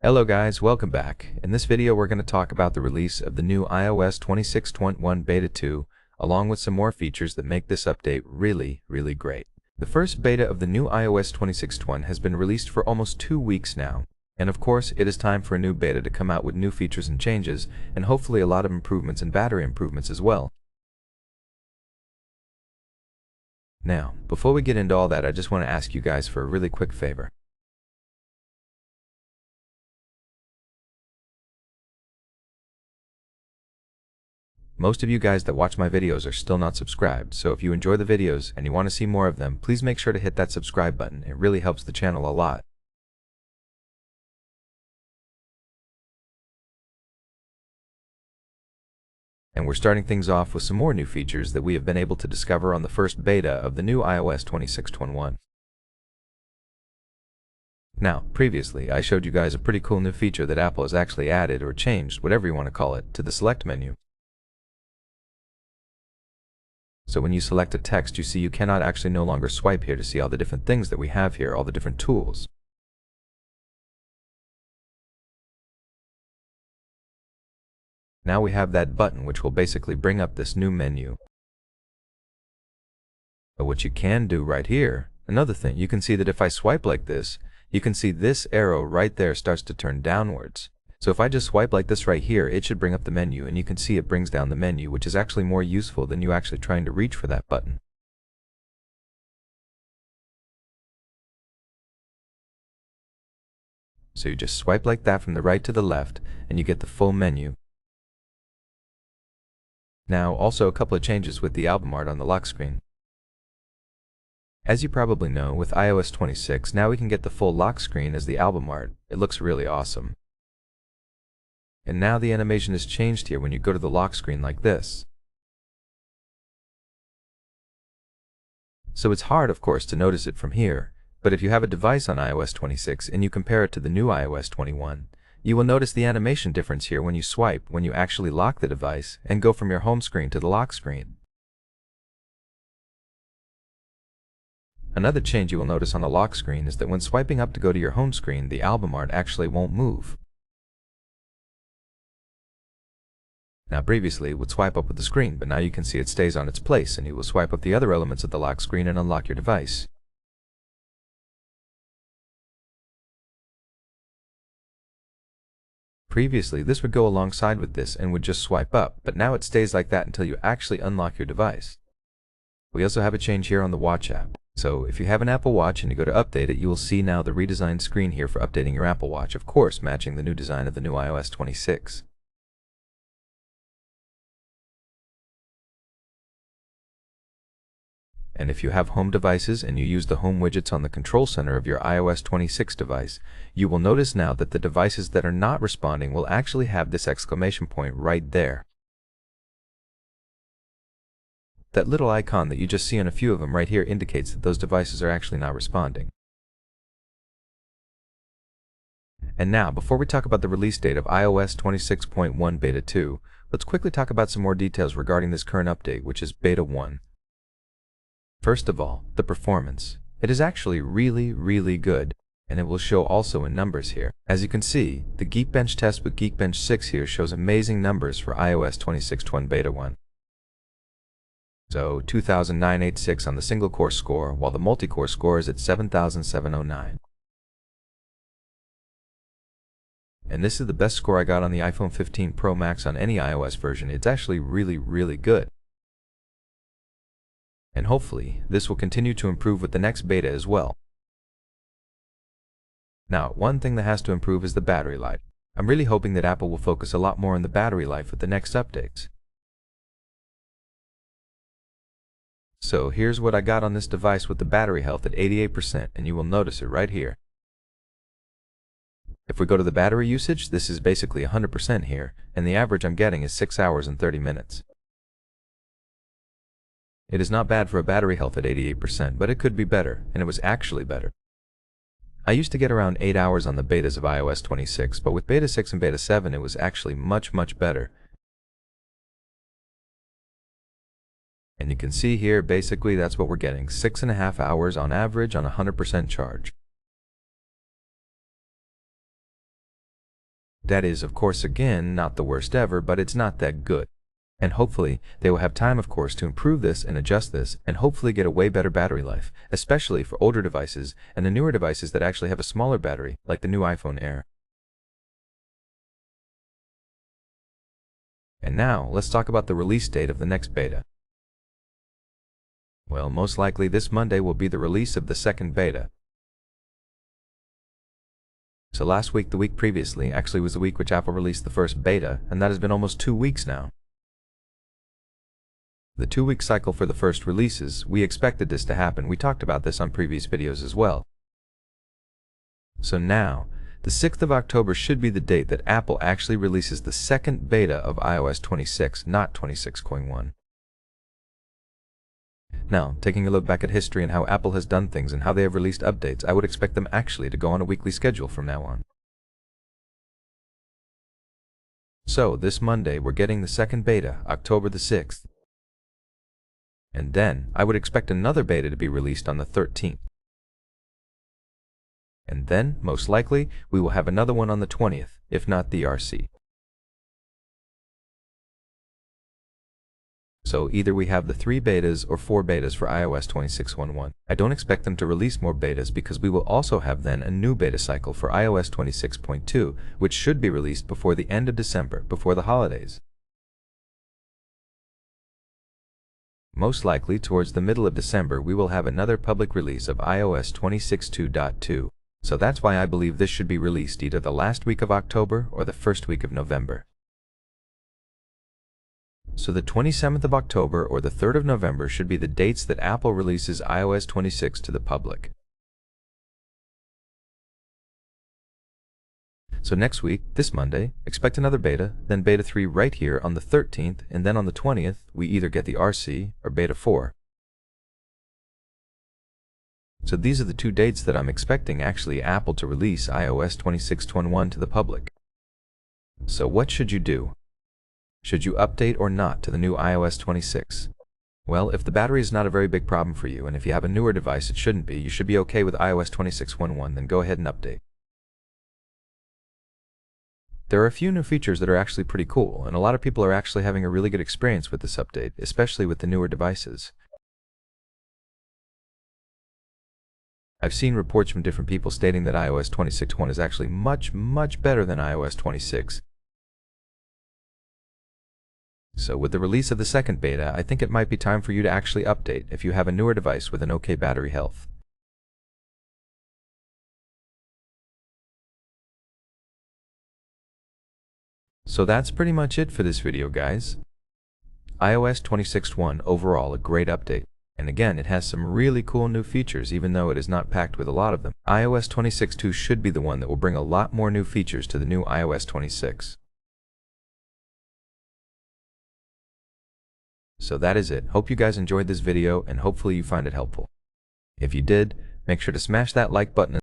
Hello guys, welcome back. In this video we're going to talk about the release of the new iOS 26.1 Beta 2, along with some more features that make this update really great. The first beta of the new iOS 26.1 has been released for almost 2 weeks now, and of course it is time for a new beta to come out with new features and changes, and hopefully a lot of improvements and battery improvements as well. Now, before we get into all that, I just want to ask you guys for a really quick favor. Most of you guys that watch my videos are still not subscribed, so if you enjoy the videos and you want to see more of them, please make sure to hit that subscribe button. It really helps the channel a lot. And we're starting things off with some more new features that we have been able to discover on the first beta of the new iOS 26.1. Now, previously, I showed you guys a pretty cool new feature that Apple has actually added or changed, whatever you want to call it, to the Select menu. So when you select a text, you see you cannot actually no longer swipe here to see all the different things that we have here, all the different tools. Now we have that button which will basically bring up this new menu. But what you can do right here, another thing, you can see that if I swipe like this, you can see this arrow right there starts to turn downwards. So if I just swipe like this right here, it should bring up the menu, and you can see it brings down the menu, which is actually more useful than you actually trying to reach for that button. So you just swipe like that from the right to the left, and you get the full menu. Now, also a couple of changes with the album art on the lock screen. As you probably know, with iOS 26, now we can get the full lock screen as the album art. It looks really awesome. And now the animation is changed here when you go to the lock screen like this. So it's hard, of course, to notice it from here, but if you have a device on iOS 26 and you compare it to the new iOS 21, you will notice the animation difference here when you swipe, when you actually lock the device and go from your home screen to the lock screen. Another change you will notice on the lock screen is that when swiping up to go to your home screen, the album art actually won't move. Now previously it would swipe up with the screen, but now you can see it stays on its place, and you will swipe up the other elements of the lock screen and unlock your device. Previously this would go alongside with this and would just swipe up, but now it stays like that until you actually unlock your device. We also have a change here on the Watch app. So if you have an Apple Watch and you go to update it, you will see now the redesigned screen here for updating your Apple Watch, of course matching the new design of the new iOS 26. And if you have home devices and you use the home widgets on the control center of your iOS 26 device, you will notice now that the devices that are not responding will actually have this exclamation point right there. That little icon that you just see on a few of them right here indicates that those devices are actually not responding. And now, before we talk about the release date of iOS 26.1 Beta 2, let's quickly talk about some more details regarding this current update, which is Beta 1. First of all, the performance. It is actually really good, and it will show also in numbers here. As you can see, the Geekbench test with Geekbench 6 here shows amazing numbers for iOS 26.1 Beta 1. So 2,986 on the single core score, while the multi-core score is at 7,709. And this is the best score I got on the iPhone 15 Pro Max on any iOS version. It's actually really good. And hopefully, this will continue to improve with the next beta as well. Now, one thing that has to improve is the battery life. I'm really hoping that Apple will focus a lot more on the battery life with the next updates. So here's what I got on this device with the battery health at 88%, and you will notice it right here. If we go to the battery usage, this is basically 100% here, and the average I'm getting is 6 hours and 30 minutes. It is not bad for a battery health at 88%, but it could be better, and it was actually better. I used to get around 8 hours on the betas of iOS 26, but with Beta 6 and Beta 7 it was actually much better. And you can see here, basically that's what we're getting, 6.5 hours on average on 100% charge. That is, of course, again, not the worst ever, but it's not that good. And hopefully, they will have time, of course, to improve this and adjust this, and hopefully get a way better battery life, especially for older devices and the newer devices that actually have a smaller battery, like the new iPhone Air. And now, let's talk about the release date of the next beta. Well, most likely this Monday will be the release of the second beta. So last week, the week previously, actually was the week which Apple released the first beta, and that has been almost 2 weeks now. The 2-week cycle for the first releases, we expected this to happen. We talked about this on previous videos as well. So now, the 6th of October should be the date that Apple actually releases the second beta of iOS 26, not 26.1. Now, taking a look back at history and how Apple has done things and how they have released updates, I would expect them actually to go on a weekly schedule from now on. So, this Monday, we're getting the second beta, October the 6th. And then, I would expect another beta to be released on the 13th. And then, most likely, we will have another one on the 20th, if not the RC. So either we have the 3 betas or 4 betas for iOS 26.1. I don't expect them to release more betas because we will also have then a new beta cycle for iOS 26.2, which should be released before the end of December, before the holidays. Most likely, towards the middle of December, we will have another public release of iOS 26.2.2. So that's why I believe this should be released either the last week of October or the first week of November. So the 27th of October or the 3rd of November should be the dates that Apple releases iOS 26 to the public. So next week, this Monday, expect another beta, then beta 3 right here on the 13th, and then on the 20th, we either get the RC or beta 4. So these are the 2 dates that I'm expecting actually Apple to release iOS 26.1 to the public. So what should you do? Should you update or not to the new iOS 26? Well, if the battery is not a very big problem for you, and if you have a newer device it shouldn't be, you should be okay with iOS 26.1, then go ahead and update. There are a few new features that are actually pretty cool, and a lot of people are actually having a really good experience with this update, especially with the newer devices. I've seen reports from different people stating that iOS 26.1 is actually much better than iOS 26. So with the release of the second beta, I think it might be time for you to actually update if you have a newer device with an okay battery health. So that's pretty much it for this video, guys. iOS 26.1 overall a great update. And again, it has some really cool new features even though it is not packed with a lot of them. iOS 26.2 should be the one that will bring a lot more new features to the new iOS 26. So that is it. Hope you guys enjoyed this video and hopefully you find it helpful. If you did, make sure to smash that like button.